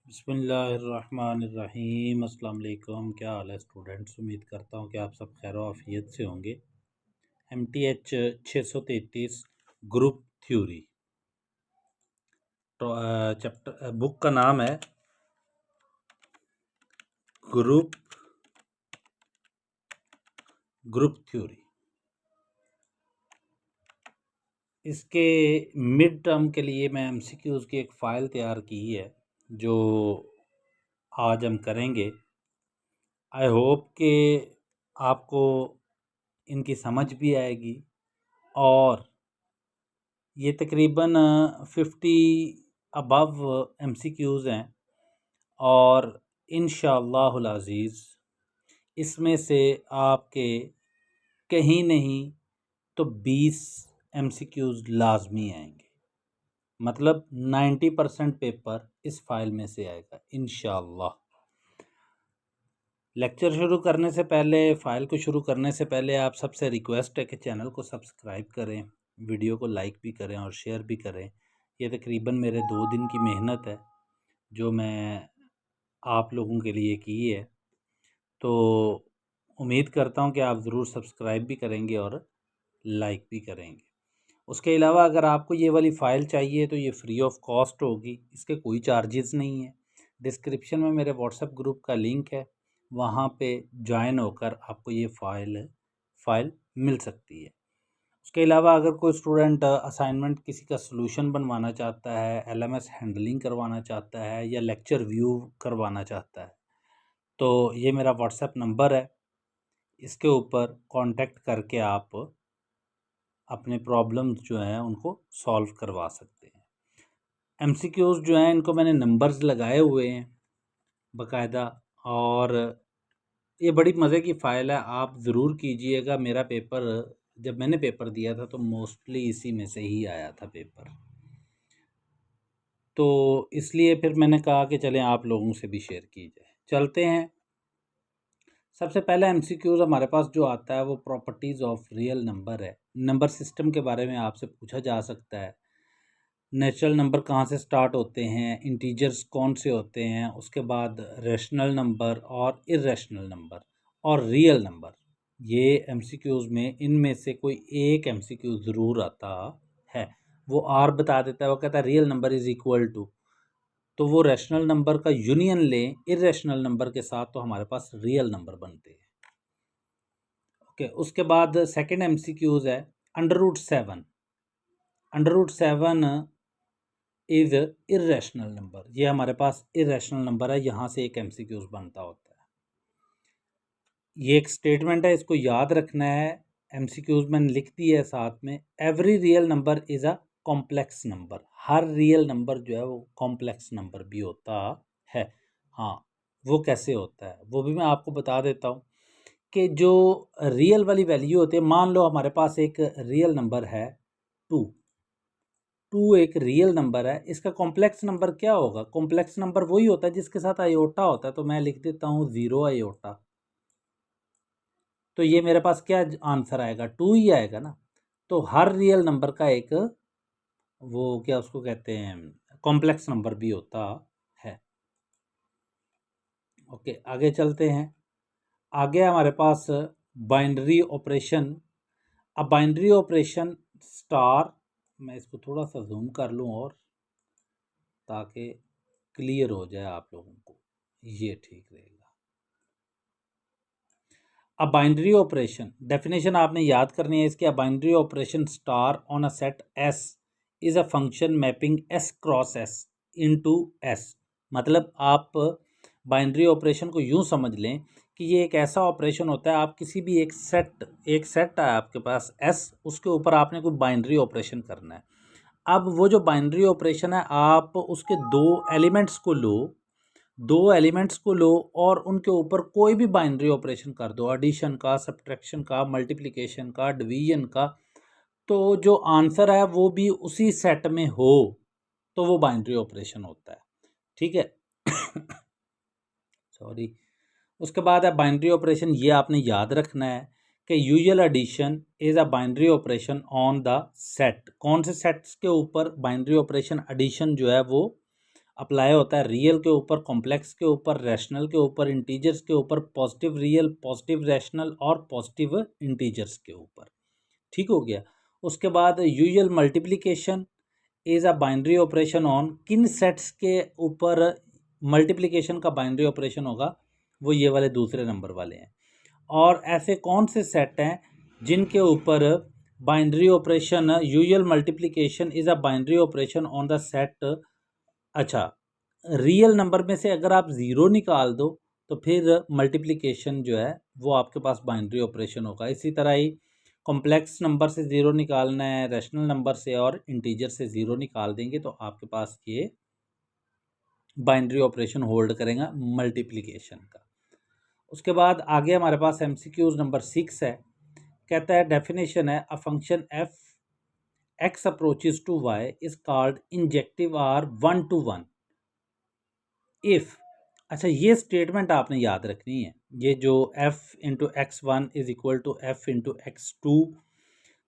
बिस्मिल्लाहिर्रहमानिर्रहीम। अस्सलाम वालेकुम। क्या हाल है स्टूडेंट्स? उम्मीद करता हूँ कि आप सब खैर आफियत से होंगे। MTH 633 ग्रुप थ्योरी तो चैप्टर बुक का नाम है ग्रुप थ्योरी। इसके मिड टर्म के लिए मैं MCQs की एक फ़ाइल तैयार की है जो आज हम करेंगे। आई होप कि आपको इनकी समझ भी आएगी और ये तकरीबन 50 अबव MCQs हैं और इंशाअल्लाहुल अज़ीज़ इसमें से आपके कहीं नहीं तो 20 MCQs लाजमी आएंगे। मतलब 90% पेपर इस फाइल में से आएगा इंशाअल्लाह। लेक्चर शुरू करने से पहले, फ़ाइल को शुरू करने से पहले आप सबसे रिक्वेस्ट है कि चैनल को सब्सक्राइब करें, वीडियो को लाइक भी करें और शेयर भी करें। ये तकरीबन मेरे 2 दिन की मेहनत है जो मैं आप लोगों के लिए की है, तो उम्मीद करता हूँ कि आप ज़रूर सब्सक्राइब भी करेंगे और लाइक भी करेंगे। उसके अलावा अगर आपको ये वाली फ़ाइल चाहिए तो ये फ्री ऑफ कॉस्ट होगी, इसके कोई चार्जेस नहीं है। डिस्क्रिप्शन में मेरे व्हाट्सएप ग्रुप का लिंक है, वहाँ पे ज्वाइन होकर आपको ये फ़ाइल मिल सकती है। उसके अलावा अगर कोई स्टूडेंट असाइनमेंट किसी का सलूशन बनवाना चाहता है, LMS हैंडलिंग करवाना चाहता है या लेक्चर व्यू करवाना चाहता है तो ये मेरा व्हाट्सएप नंबर है, इसके ऊपर कांटेक्ट करके आप अपने प्रॉब्लम्स जो हैं उनको सॉल्व करवा सकते हैं। MCQs जो हैं इनको मैंने नंबर्स लगाए हुए हैं बाकायदा, और ये बड़ी मज़े की फ़ाइल है, आप ज़रूर कीजिएगा। मेरा पेपर जब मैंने पेपर दिया था तो मोस्टली इसी में से ही आया था पेपर, तो इसलिए फिर मैंने कहा कि चलें आप लोगों से भी शेयर की जाए। चलते हैं। सबसे पहला MCQs हमारे पास जो आता है वो प्रॉपर्टीज़ ऑफ रियल नंबर है। नंबर सिस्टम के बारे में आपसे पूछा जा सकता है। नेचुरल नंबर कहाँ से स्टार्ट होते हैं, इंटीजर्स कौन से होते हैं, उसके बाद रैशनल नंबर और इर्रेशनल नंबर और रियल नंबर। ये MCQs में इनमें से कोई एक MCQ ज़रूर आता है। वो R बता देता है, वो कहता है real number is equal to, तो वो रैशनल नंबर का यूनियन लें इर्रेशनल नंबर के साथ तो हमारे पास रियल नंबर बनते हैं। ओके, उसके बाद सेकंड MCQs है √7। √7 इज़ इर्रेशनल नंबर। ये हमारे पास इर्रेशनल नंबर है, यहाँ से एक MCQs बनता होता है। ये एक स्टेटमेंट है, इसको याद रखना है। MCQs मैंने लिख दी है साथ में। Every real number is a complex number. Her real number जो है वो कॉम्प्लेक्स नंबर भी होता है। हाँ, वो कैसे होता है वो भी मैं आपको बता देता हूँ कि जो रियल वाली वैल्यू होती है, मान लो हमारे पास एक रियल नंबर है 2। 2 एक रियल नंबर है, इसका कॉम्प्लेक्स नंबर क्या होगा? कॉम्प्लेक्स नंबर वही होता है जिसके साथ आयोटा होता है, तो मैं लिख देता हूँ 0 आयोटा। तो ये मेरे पास क्या आंसर आएगा? 2 ही आएगा ना। तो हर रियल नंबर का एक वो क्या उसको कहते हैं कॉम्प्लेक्स नंबर भी होता है। ओके, आगे चलते हैं। आगे हमारे पास बाइनरी ऑपरेशन। अब बाइनरी ऑपरेशन स्टार, मैं इसको थोड़ा सा जूम कर लूँ और ताकि क्लियर हो जाए आप लोगों को, ये ठीक रहेगा। अब बाइनरी ऑपरेशन डेफिनेशन आपने याद करनी है इसकी। अब binary operation star on a set S is a function mapping S cross S into S। मतलब आप बाइनरी ऑपरेशन को यूँ समझ लें कि ये एक ऐसा ऑपरेशन होता है, आप किसी भी एक सेट है आपके पास S, उसके ऊपर आपने कोई बाइनरी ऑपरेशन करना है। अब वो जो बाइनरी ऑपरेशन है, आप उसके दो एलिमेंट्स को लो और उनके ऊपर कोई भी बाइनरी ऑपरेशन कर दो, एडिशन का, सब्ट्रैक्शन का, मल्टीप्लिकेशन का, डिवीजन का, तो जो आंसर है वो भी उसी सेट में हो तो वो बाइनरी ऑपरेशन होता है। ठीक है। सॉरी। उसके बाद है बाइनरी ऑपरेशन। ये आपने याद रखना है कि usual addition is a binary operation on the set. कौन से सेट्स के ऊपर बाइनरी ऑपरेशन एडिशन जो है वो अप्लाई होता है रियल के ऊपर, कॉम्प्लेक्स के ऊपर, रैशनल के ऊपर, इंटीजर्स के ऊपर, पॉजिटिव रियल, पॉजिटिव रैशनल और पॉजिटिव इंटीजर्स के ऊपर। ठीक हो गया। उसके बाद usual multiplication is a binary operation on, किन सेट्स के ऊपर मल्टीप्लिकेशन का बाइनरी ऑपरेशन होगा, वो ये वाले दूसरे नंबर वाले हैं। और ऐसे कौन से सेट हैं जिनके ऊपर binary operation, usual multiplication is a binary operation on the set. अच्छा, रियल नंबर में से अगर आप ज़ीरो निकाल दो तो फिर मल्टीप्लिकेशन जो है वो आपके पास बाइनरी ऑपरेशन होगा। इसी तरह ही कॉम्प्लेक्स नंबर से ज़ीरो निकालना है, रैशनल नंबर से और इंटीजर से ज़ीरो निकाल देंगे तो आपके पास ये बाइनरी ऑपरेशन होल्ड करेगा मल्टीप्लिकेशन का। उसके बाद आगे हमारे पास MCQs नंबर 6 है। कहता है डेफिनेशन है, a function f x approaches to y is called injective or 1 to 1 if. अच्छा, ये स्टेटमेंट आपने याद रखनी है, ये जो f into x1 is equal to f into x2,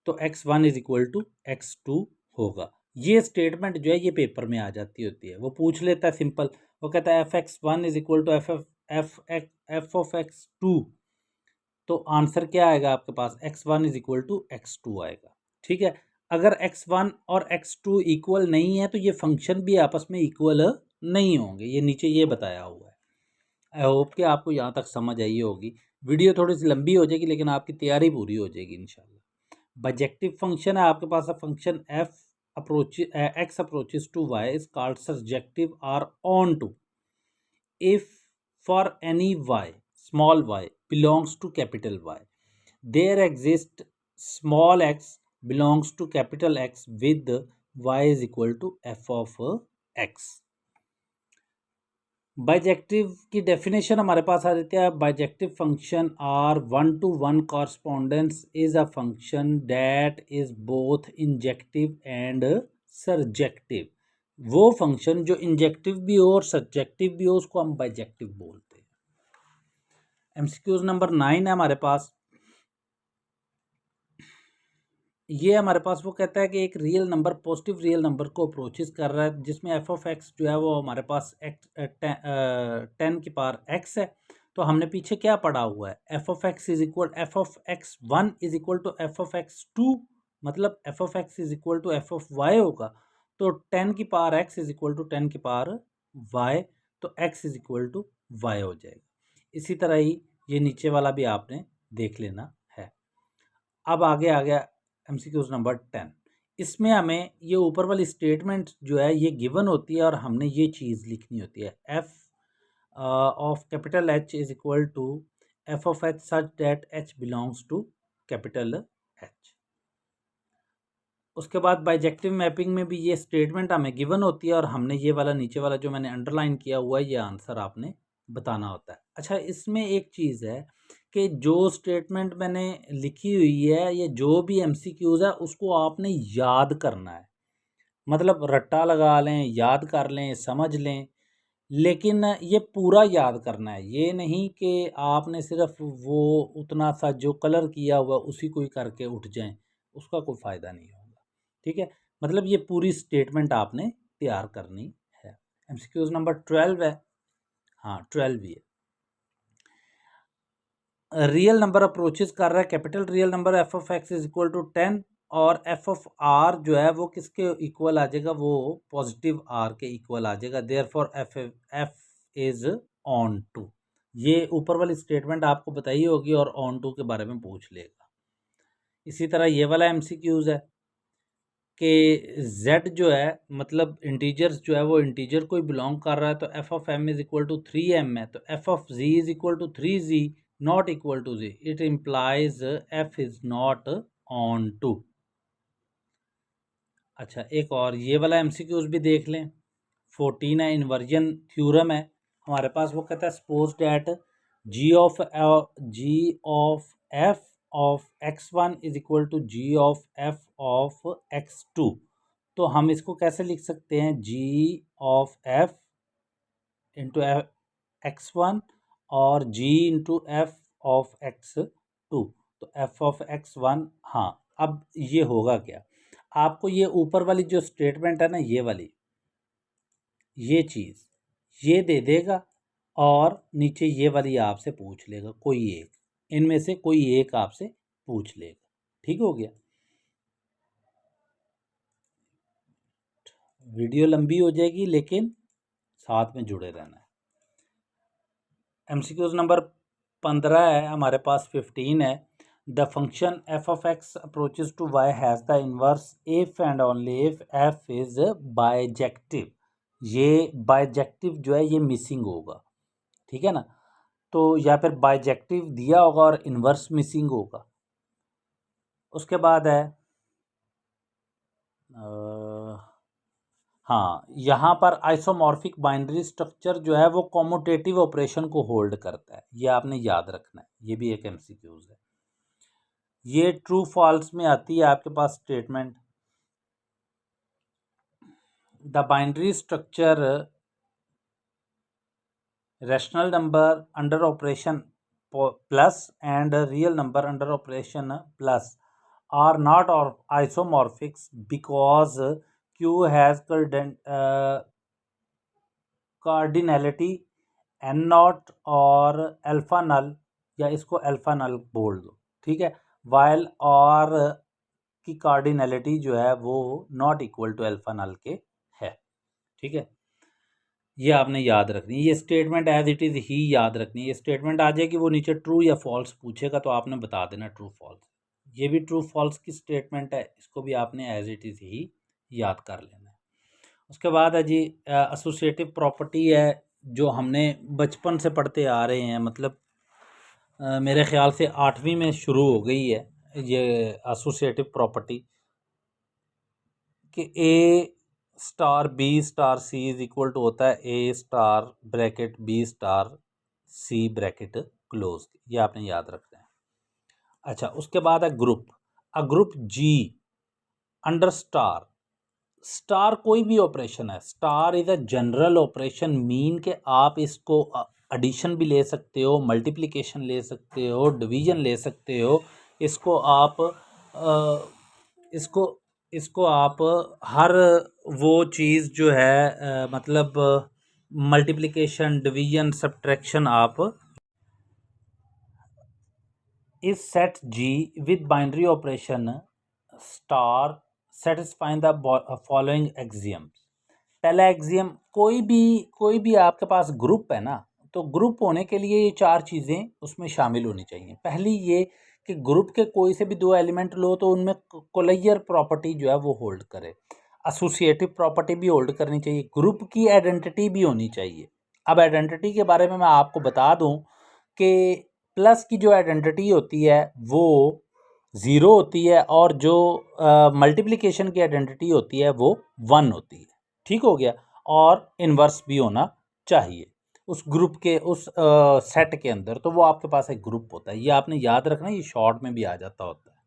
तो x1 is equal to x2 होगा। ये स्टेटमेंट जो है ये पेपर में आ जाती होती है, वो पूछ लेता है सिंपल, वो कहता है f(x1) is equal to f of x2, तो आंसर क्या आएगा आपके पास, x1 is equal to x2 आएगा। ठीक है, अगर x1 और x2 इक्वल नहीं है तो ये फंक्शन भी आपस में इक्वल नहीं होंगे, ये नीचे ये बताया हुआ है। आई होप कि आपको यहाँ तक समझ आई होगी। वीडियो थोड़ी सी लंबी हो जाएगी लेकिन आपकी तैयारी पूरी हो जाएगी इंशाल्लाह। बाइजेक्टिव फंक्शन है आपके पास, function f x approaches to y is called surjective or onto if for any y, small y belongs to capital Y, there exists small x belongs to capital X with y is equal to f of x। Bijective की definition हमारे पास आ जाती है, bijective function or 1 to 1 correspondence is a function that is both injective and surjective. वो function जो injective भी हो और सब्जेक्टिव भी हो उसको हम बाइजेक्टिव बोलते हैं। MCQs नंबर 9 है हमारे पास। ये हमारे पास वो कहता है कि एक real number positive real number को अप्रोचेस कर रहा है जिसमें f ऑफ x जो है वो हमारे पास 10 की पावर x है। तो हमने पीछे क्या पढ़ा हुआ है, f of x is equal f of x1 is equal to f of x2, मतलब f of x is equal to f of y होगा। तो 10 की power x is equal to 10 की पावर y, तो x is equal to y हो जाएगा। इसी तरह ही ये नीचे वाला भी आपने देख लेना है। अब आगे आ गया MCQs नंबर 10। इसमें हमें ये ऊपर वाली स्टेटमेंट जो है ये गिवन होती है और हमने ये चीज़ लिखनी होती है, f of capital H is equal to f of h such that h belongs to capital H। उसके बाद बाइजेक्टिव मैपिंग में भी ये स्टेटमेंट हमें गिवन होती है और हमने ये वाला नीचे वाला जो मैंने अंडरलाइन किया हुआ है ये आंसर आपने बताना होता है। अच्छा, इसमें एक चीज़ है कि जो स्टेटमेंट मैंने लिखी हुई है या जो भी MCQs है उसको आपने याद करना है, मतलब रट्टा लगा लें, याद कर लें, समझ लें, लेकिन ये पूरा याद करना है। ये नहीं कि आपने सिर्फ वो उतना सा जो कलर किया हुआ उसी को ही करके उठ जाएं, उसका कोई फ़ायदा नहीं होगा। ठीक है, मतलब ये पूरी स्टेटमेंट आपने तैयार करनी है। MCQs नंबर 12 है, हाँ 12 ही है। रियल नंबर अप्रोचेस कर रहा है, capital real number f of x is equal to 10 और f ऑफ r जो है वो किसके इक्वल आ जाएगा, वो पॉजिटिव r के इक्वल आ जाएगा। Therefore f is onto. ये ऊपर वाली स्टेटमेंट आपको बताई होगी और ऑन टू के बारे में पूछ लेगा। इसी तरह ये वाला MCQs है कि z जो है मतलब इंटीजर्स जो है वो इंटीजर को ही बिलोंग कर रहा है, तो f of m is equal to 3m है, तो f of z is equal to 3z not equal to z, it implies f is not onto. अच्छा, एक और ये वाला MCQs भी देख लें, 14 है, इन्वर्जन थ्योरम है हमारे पास। वो कहता है suppose that g of f of x1 is equal to g of f of x2। तो हम इसको कैसे लिख सकते हैं, g of f into x1 और g into f of x2, तो f ऑफ x1। हाँ, अब ये होगा क्या, आपको ये ऊपर वाली जो स्टेटमेंट है ना, ये वाली ये चीज़ ये दे देगा और नीचे ये वाली आपसे पूछ लेगा, कोई एक इनमें से कोई एक आपसे पूछ लेगा। ठीक हो गया। वीडियो लंबी हो जाएगी लेकिन साथ में जुड़े रहना है। एमसीक्यूज नंबर 15 है, हमारे पास 15 है। The function f of x approaches to y has the inverse if and only if f is bijective. ये बाइजेक्टिव जो है ये मिसिंग होगा, ठीक है ना। तो या फिर बाइजेक्टिव दिया होगा और इनवर्स मिसिंग होगा। उसके बाद है हाँ, यहाँ पर आइसोमॉर्फिक बाइनरी स्ट्रक्चर जो है वो कॉम्यूटेटिव ऑपरेशन को होल्ड करता है, ये आपने याद रखना है। ये भी एक एमसीक्यूज है। ये ट्रू फॉल्स में आती है आपके पास statement. The binary structure rational number under operation plus and real number under operation plus are not और isomorphics because Q has cardinality N naught और अल्फा नल, या इसको अल्फा नल बोल दो, ठीक है। वाइल और की कार्डिनैलिटी जो है वो नॉट इक्वल टू अल्फा नल के है, ठीक है। ये आपने याद रखनी है, ये स्टेटमेंट एज इट इज़ ही याद रखनी है। ये स्टेटमेंट आ जाएगी, वो नीचे ट्रू या फॉल्स पूछेगा तो आपने बता देना ट्रू फॉल्स। ये भी ट्रू फॉल्स की स्टेटमेंट है, इसको भी आपने एज इट इज़ ही याद कर लेना है। उसके बाद है जी एसोसिएटिव प्रॉपर्टी है, जो हमने बचपन से पढ़ते आ रहे हैं, मतलब मेरे ख्याल से 8वीं में शुरू हो गई है ये एसोसिएटिव प्रॉपर्टी कि A star B star C is equal to होता है A star bracket B star C bracket close. ये आपने याद रखना है। अच्छा, उसके बाद है group. A group G under star. Star कोई भी ऑपरेशन है, star is a general operation, mean के आप इसको एडिशन भी ले सकते हो, मल्टीप्लिकेशन ले सकते हो, डिवीजन ले सकते हो। इसको आप इसको इसको आप हर वो चीज़ जो है मतलब मल्टीप्लिकेशन डिवीजन सब्ट्रैक्शन आप इस set G with binary operation star satisfying the following axioms. पहला एक्सियम, कोई भी आपके पास ग्रुप है ना, तो ग्रुप होने के लिए ये 4 चीज़ें उसमें शामिल होनी चाहिए। पहली ये कि ग्रुप के कोई से भी 2 एलिमेंट लो तो उनमें कोलेयर प्रॉपर्टी जो है वो होल्ड करे, एसोसिएटिव प्रॉपर्टी भी होल्ड करनी चाहिए, ग्रुप की आइडेंटिटी भी होनी चाहिए। अब आइडेंटिटी के बारे में मैं आपको बता दूं कि प्लस की जो आइडेंटिटी होती है वो 0 होती है और जो मल्टीप्लिकेशन की आइडेंटिटी होती है वो 1 होती है। ठीक हो गया। और इन्वर्स भी होना चाहिए उस ग्रुप के उस सेट के अंदर, तो वो आपके पास एक ग्रुप होता है। ये आपने याद रखना, ये शॉर्ट में भी आ जाता होता है।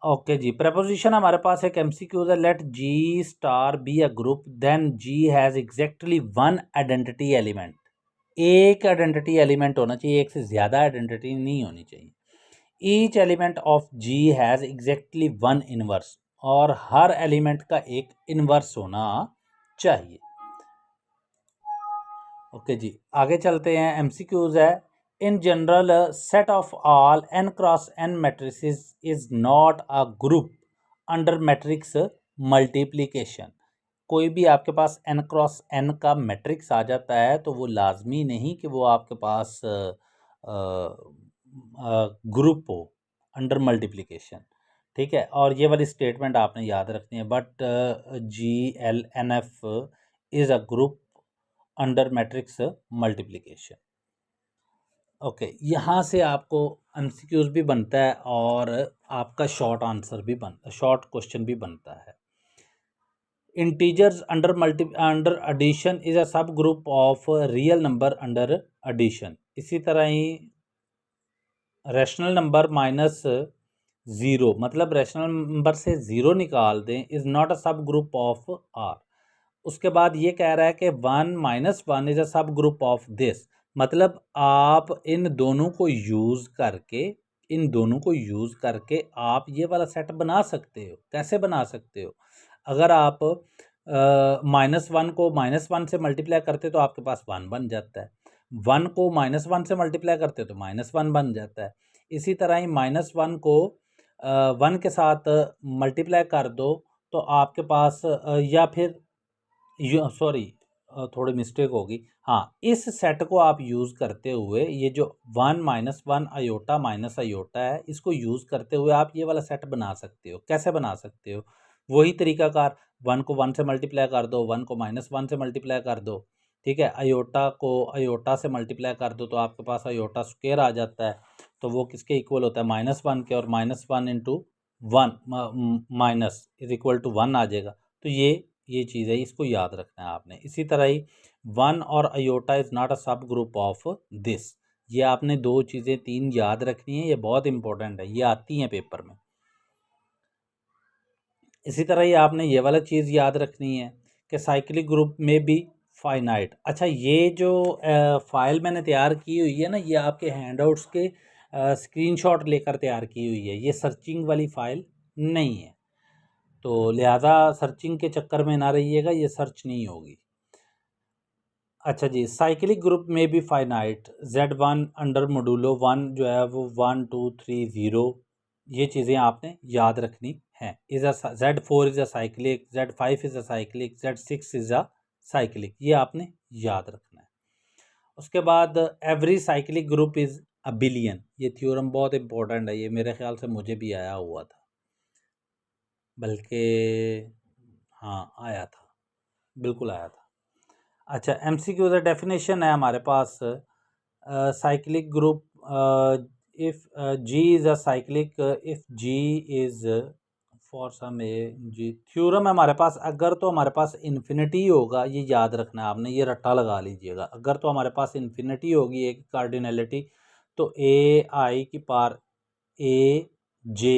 ओके जी, प्रपोजिशन हमारे पास एक एमसीक्यूज है। Let G star be a group then G has exactly 1 identity element. एक आइडेंटिटी एलिमेंट होना चाहिए, एक से ज़्यादा आइडेंटिटी नहीं होनी चाहिए। Each element of G has exactly 1 inverse, और हर एलिमेंट का एक इनवर्स होना चाहिए। ओके जी, आगे चलते हैं। एमसीक्यूज है। In general set of all n cross n matrices is not a group under matrix multiplication. कोई भी आपके पास n क्रॉस n का मैट्रिक्स आ जाता है तो वो लाजमी नहीं कि वो आपके पास ग्रुप हो अंडर मल्टीप्लिकेशन, ठीक है। और ये वाली स्टेटमेंट आपने याद रखनी है। But GLNF is a group under matrix multiplication. Okay, यहाँ से आपको एमसीक्यूज भी बनता है और आपका शॉर्ट क्वेश्चन भी बनता है। Integers under addition is a sub group of real number under addition. इसी तरह ही रैशनल नंबर माइनस 0, मतलब रैशनल नंबर से 0 निकाल दें, is not a sub group of are. उसके बाद ये कह रहा है कि 1 minus 1 is a sub group of this. मतलब आप इन दोनों को यूज़ करके आप ये वाला सेट बना सकते हो। कैसे बना सकते हो? अगर आप -1 को -1 से मल्टीप्लाई करते तो आपके पास 1 बन जाता है, 1 को -1 से मल्टीप्लाई करते तो -1 बन जाता है। इसी तरह ही -1 को 1 के साथ मल्टीप्लाई कर दो तो आपके पास या फिर सॉरी थोड़ी मिस्टेक होगी, हाँ, इस सेट को आप यूज़ करते हुए ये जो 1 -1 आयोटा माइनस आयोटा है, इसको यूज़ करते हुए आप ये वाला सेट बना सकते हो। कैसे बना सकते हो? वही तरीकाकार, 1 को 1 से मल्टीप्लाई कर दो, 1 को -1 से मल्टीप्लाई कर दो, ठीक है। आयोटा को आयोटा से मल्टीप्लाई कर दो तो आपके पास आयोटा स्क्वायर आ जाता है, तो वो किसके इक्वल होता है? -1 के, और -1 into 1 minus is equal to 1 आ जाएगा। तो ये चीज़ है, इसको याद रखना है आपने। इसी तरह ही 1 और iota is not a sub group of this. ये आपने 2 चीज़ें 3 याद रखनी है, ये बहुत इंपॉर्टेंट है, ये आती हैं पेपर में। इसी तरह ही आपने ये वाला चीज़ याद रखनी है कि साइक्लिक ग्रुप में भी फाइनाइट। अच्छा, ये जो फाइल मैंने तैयार की हुई है ना, ये आपके हैंडआउट्स के स्क्रीनशॉट लेकर तैयार की हुई है, ये सर्चिंग वाली फ़ाइल नहीं है, तो लिहाजा सर्चिंग के चक्कर में ना रहिएगा, ये सर्च नहीं होगी। अच्छा जी, साइक्लिक ग्रुप में भी फाइनाइट Z1 अंडर मोडुलो 1 जो है वो 1 2 3 0, ये चीज़ें आपने याद रखनी हैं। Z4 is a cyclic, Z5 is a cyclic, Z6 is a cyclic, ये आपने याद रखना है। उसके बाद every cyclic group is a billion, ये थ्योरम बहुत इंपॉर्टेंट है, ये मेरे ख्याल से मुझे भी आया हुआ था, बल्कि हाँ आया था, बिल्कुल आया था। अच्छा, MCQ का डेफिनेशन है हमारे पास, cyclic group if G is a cyclic if G is for some A G। Theorem है हमारे पास, अगर तो हमारे पास इन्फिनिटी होगा, ये याद रखना है आपने, ये रट्टा लगा लीजिएगा। अगर तो हमारे पास इन्फिनिटी होगी एक कार्डिनलिटी, तो AI की पावर AJ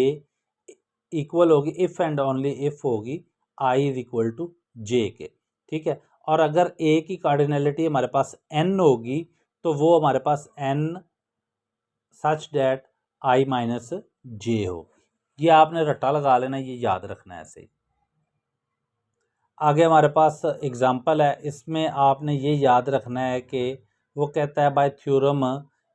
इक्वल होगी इफ़ एंड ओनली इफ़ होगी I is equal to J के, ठीक है। और अगर A की कार्डिनलिटी हमारे पास N होगी तो वो हमारे पास N such that I minus J होगी। ये आपने रट्टा लगा लेना, ये याद रखना है ऐसे ही। आगे हमारे पास एग्जाम्पल है, इसमें आपने ये याद रखना है कि वो कहता है बाय थ्योरम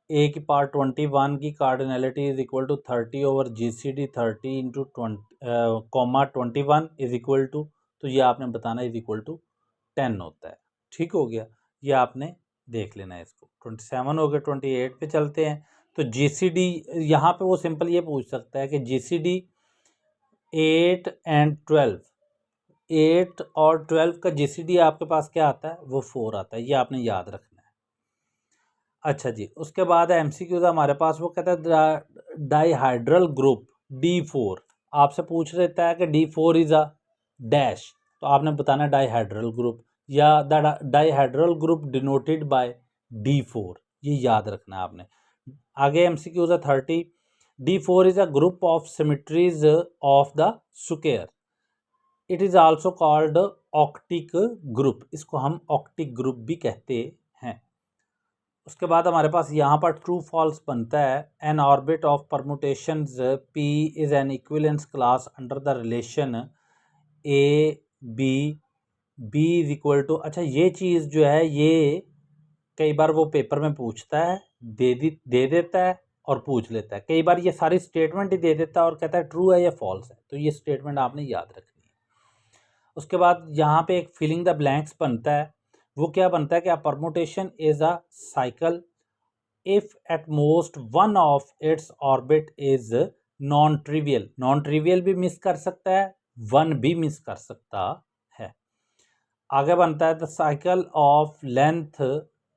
A की पावर 21 की cardinality is equal to 30 over GCD 30 into 21 is equal to, तो ये आपने बताना इज इक्वल टू 10 होता है। ठीक हो गया, ये आपने देख लेना है। इसको 27 हो गया, 28 पे चलते हैं। तो GCD यहाँ पे वो सिंपल ये पूछ सकता है कि GCD 8 एंड 12, 8 और 12 का GCD आपके पास क्या आता है? वो 4 आता है, ये आपने याद रखना है। अच्छा जी, उसके बाद MCQ हमारे पास, वो कहता है डाइहाइड्रल ग्रुप D4, आपसे पूछ लेता है कि D4 इज अ डैश, तो आपने बताना डाइहाइड्रल ग्रुप, या the dihedral group denoted by D4, ये याद रखना है आपने। आगे MCQ 30, D4 is a group of symmetries of the square, it is also called octic group, इसको हम ऑक्टिक ग्रुप भी कहते हैं। उसके बाद हमारे पास यहाँ पर ट्रू फॉल्स बनता है, an orbit of permutations P is an equivalence class under the relation B is equal to. अच्छा, ये चीज़ जो है ये कई बार वो पेपर में पूछता है, दे देता है और पूछ लेता है, कई बार ये सारी स्टेटमेंट ही दे देता है और कहता है ट्रू है या फॉल्स है, तो ये स्टेटमेंट आपने याद रखनी है। उसके बाद यहाँ पे एक फिलिंग द ब्लैंक्स बनता है, वो क्या बनता है कि permutation is a cycle if at most one of its orbit is non trivial, non trivial भी मिस कर सकता है, वन भी मिस कर सकता है। आगे बनता है the cycle of length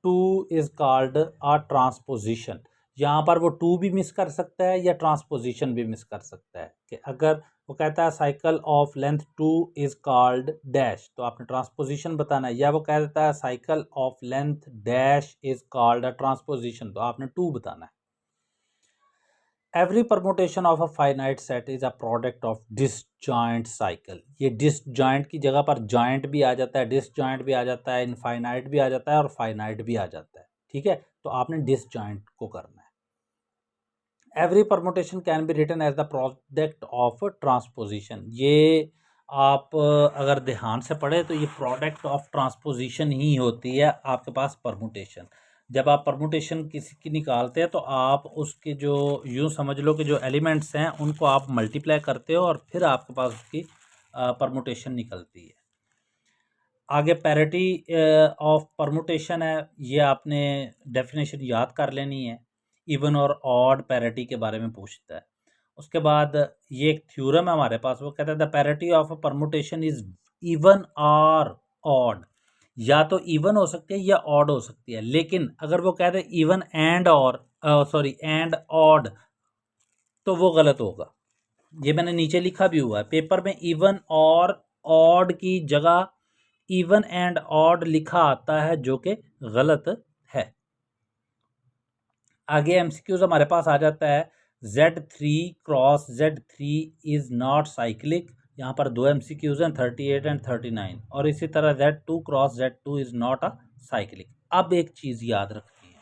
2 is called a transposition, यहाँ पर वो 2 भी मिस कर सकता है या ट्रांसपोजिशन भी मिस कर सकता है, कि अगर वो कहता है cycle of length 2 is called dash, तो आपने ट्रांसपोजिशन बताना है, या वो कह देता है cycle of length dash is called a transposition, तो आपने 2 बताना है। Every permutation of a finite set is a product of disjoint cycle, ये डिसजॉइंट की जगह पर जॉइंट भी आ जाता है, डिसजॉइंट भी आ जाता है, इनफाइनाइट भी आ जाता है और फाइनाइट भी आ जाता है, ठीक है। तो आपने डिसजॉइंट को करना है। Every permutation can be written as the product of transposition, ये आप अगर ध्यान से पढ़े तो ये प्रोडक्ट ऑफ ट्रांसपोजिशन ही होती है आपके पास परमुटेशन। जब आप परमुटेशन किसी की निकालते हैं तो आप उसके जो यूँ समझ लो कि जो एलिमेंट्स हैं उनको आप मल्टीप्लाई करते हो और फिर आपके पास उसकी परमुटेशन निकलती है। आगे पैरिटी ऑफ परमुटेशन है, ये आपने डेफिनेशन याद कर लेनी है। इवन और ऑड पैरिटी के बारे में पूछता है। उसके बाद ये एक थ्योरम है हमारे पास, वो कहता है the parity of a permutation is even और ऑड। या तो इवन हो सकती है या ऑड हो सकती है, लेकिन अगर वो कहते हैं इवन एंड और एंड ऑड तो वो गलत होगा। ये मैंने नीचे लिखा भी हुआ है पेपर में, इवन और ऑड की जगह इवन एंड ऑड लिखा आता है जो कि गलत है। आगे एमसीक्यूज हमारे पास आ जाता है Z3 cross Z3 is not cyclic. यहाँ पर दो एमसीक्यूज हैं 38 एंड 39, और इसी तरह Z2 cross Z2 is not a cyclic. अब एक चीज़ याद रखनी है,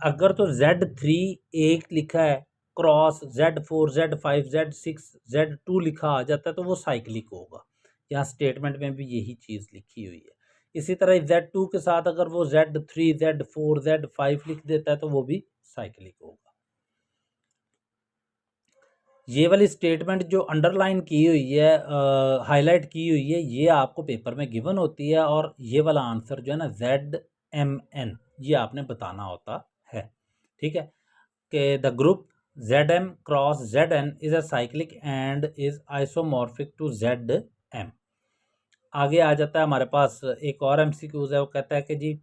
अगर तो Z3 एक लिखा है cross Z4 Z5 Z6 Z2 लिखा आ जाता है तो वो साइक्लिक होगा। यहाँ स्टेटमेंट में भी यही चीज़ लिखी हुई है। इसी तरह Z2 के साथ अगर वो Z3 Z4 Z5 लिख देता है तो वो भी साइक्लिक होगा। ये वाली स्टेटमेंट जो अंडरलाइन की हुई है, हाईलाइट की हुई है, ये आपको पेपर में गिवन होती है, और ये वाला आंसर जो है ना ZMN ये आपने बताना होता है। ठीक है कि the group Zm cross Zn is a cyclic and is isomorphic to Zm। आगे आ जाता है हमारे पास एक और एमसीक्यूज है, वो कहता है कि जी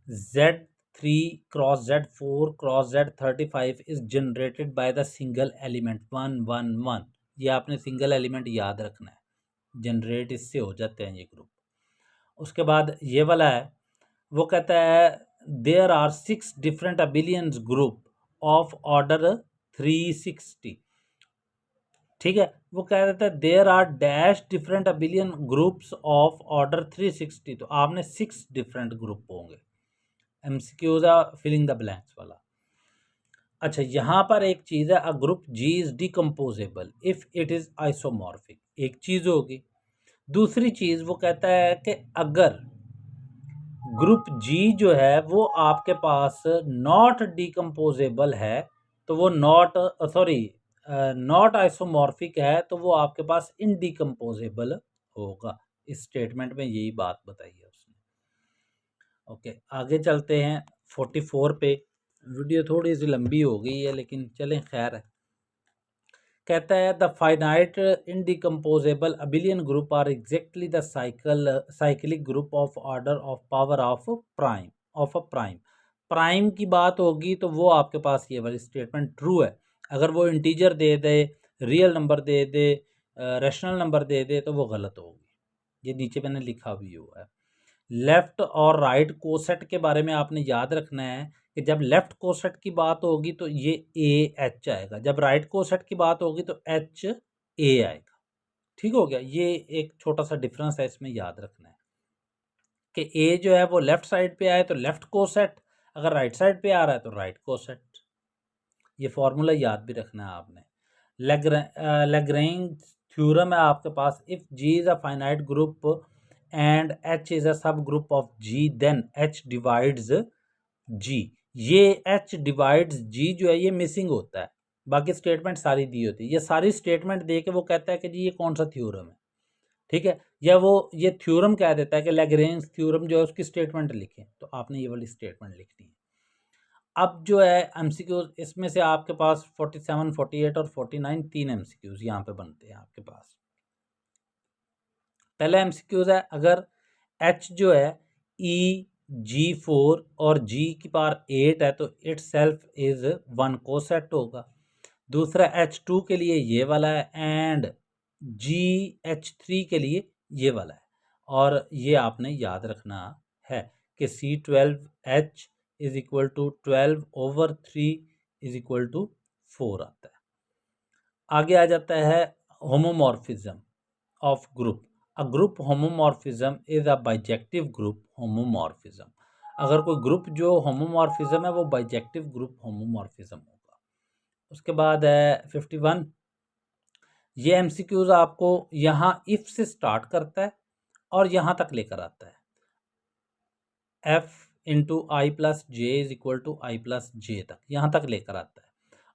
Z3 cross Z4 cross Z35 is generated by the single element 111। ये आपने सिंगल एलिमेंट याद रखना है, जनरेट इससे हो जाते हैं ये ग्रुप। उसके बाद ये वाला है, वो कहता है there are 6 different abelians group of order 360। ठीक है, वो कह देता है there are dash different abelian groups of order 360, तो आपने 6 डिफरेंट ग्रुप होंगे। एमसीक्यूज फिलिंग द ब्लैंक्स वाला। अच्छा, यहाँ पर एक चीज़ है, a group G is decomposable if it is isomorphic, एक चीज़ होगी। दूसरी चीज़ वो कहता है कि अगर ग्रुप जी जो है वो आपके पास नॉट डिकम्पोजेबल है तो वो नॉट आइसोमॉर्फिक है तो वो आपके पास इनडिकम्पोजेबल होगा। इस स्टेटमेंट में यही बात बताई है उसने। ओके, आगे चलते हैं 44 पे। वीडियो थोड़ी सी लंबी हो गई है लेकिन चलें, खैर है। कहता है the finite indecomposable abelian group are exactly the cyclic group of order of power of prime of a prime. Prime की बात होगी तो वो आपके पास ये वाली स्टेटमेंट ट्रू है। अगर वो इंटीजर दे दे, रियल नंबर दे दे, रैशनल नंबर दे दे तो वो गलत होगी। ये नीचे मैंने लिखा भी हुआ है। लेफ्ट और राइट कोसेट के बारे में आपने याद रखना है कि जब लेफ्ट कोसेट की बात होगी तो ये AH आएगा, जब राइट कोसेट की बात होगी तो HA आएगा। ठीक हो गया, ये एक छोटा सा डिफरेंस है, इसमें याद रखना है कि A जो है वो लेफ्ट साइड पे आए तो लेफ्ट कोसेट, अगर राइट साइड पे आ रहा है तो राइट कोसेट। ये फॉर्मूला याद भी रखना है आपने। लैग्रेंज थ्योरम है आपके पास, if G is a finite group and H is a sub group of G then H divides G। ये H डिवाइड्स G जो है ये मिसिंग होता है, बाकी स्टेटमेंट सारी दी होती है। ये सारी स्टेटमेंट दे के वो कहता है कि जी ये कौन सा थ्योरम है। ठीक है, या वो ये थ्योरम कह देता है कि लैग्रेंज थ्योरम जो है उसकी स्टेटमेंट लिखें, तो आपने ये वाली स्टेटमेंट लिखनी है। अब जो है एमसीक्यूज, इसमें से आपके पास 47, 48 और 49 तीन एमसीक्यूज यहाँ पे बनते हैं आपके पास। पहला एमसीक्यूज है, अगर H जो है G4 और G की पावर 8 है तो इट सेल्फ इज 1 कोसेट होगा। दूसरा H2 के लिए ये वाला है एंड GH3 के लिए ये वाला है। और ये आपने याद रखना है कि C12H is equal to 12/3 is equal to 4 आता है। आगे आ जाता है homomorphism of group. A group homomorphism is a bijective group homomorphism. अगर कोई ग्रुप जो होमोमॉर्फिज्म है वो बाइजेक्टिव ग्रुप होमोमॉर्फिज्म होगा। उसके बाद है 51, ये MCQs आपको यहाँ इफ़ से स्टार्ट करता है और यहाँ तक लेकर आता है, f into I plus J is equal to I plus J तक, यहाँ तक लेकर आता है।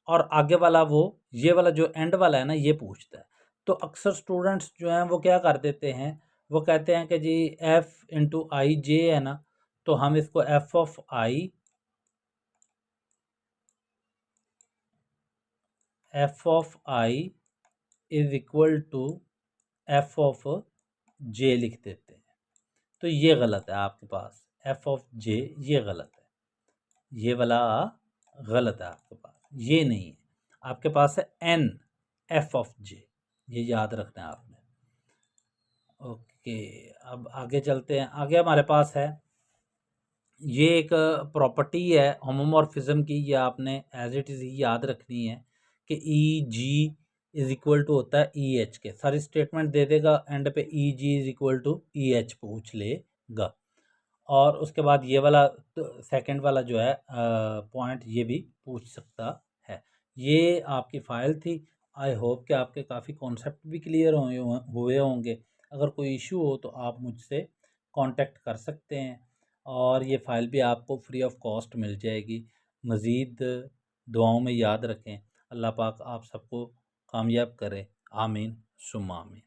और आगे वाला वो ये वाला जो एंड वाला है ना, ये पूछता है। तो अक्सर स्टूडेंट्स जो हैं वो क्या कर देते हैं, वो कहते हैं कि जी f इंटू आई जे है ना, तो हम इसको f of i is equal to f of j लिख देते हैं। तो ये गलत है आपके पास, f ऑफ j ये गलत है, ये वाला गलत है आपके पास, ये नहीं है। आपके पास है n f ऑफ j, ये याद रखना है आपने। ओके, अब आगे चलते हैं। आगे हमारे पास है, ये एक प्रॉपर्टी है होमोमॉर्फिज्म की, ये आपने एज इट इज़ याद रखनी है कि ई जी इज इक्वल टू होता है ई एच के। सारी स्टेटमेंट दे देगा, एंड पे E G is equal to E H पूछ लेगा। और उसके बाद ये वाला सेकंड वाला जो है पॉइंट, ये भी पूछ सकता है। ये आपकी फ़ाइल थी। आई होप कि आपके काफ़ी कॉन्सेप्ट भी क्लियर हुए होंगे। अगर कोई इशू हो तो आप मुझसे कांटेक्ट कर सकते हैं, और ये फ़ाइल भी आपको फ्री ऑफ कॉस्ट मिल जाएगी। मज़ीद दुआओं में याद रखें। अल्लाह पाक आप सबको कामयाब करे। आमीन सुम्मा आमीन।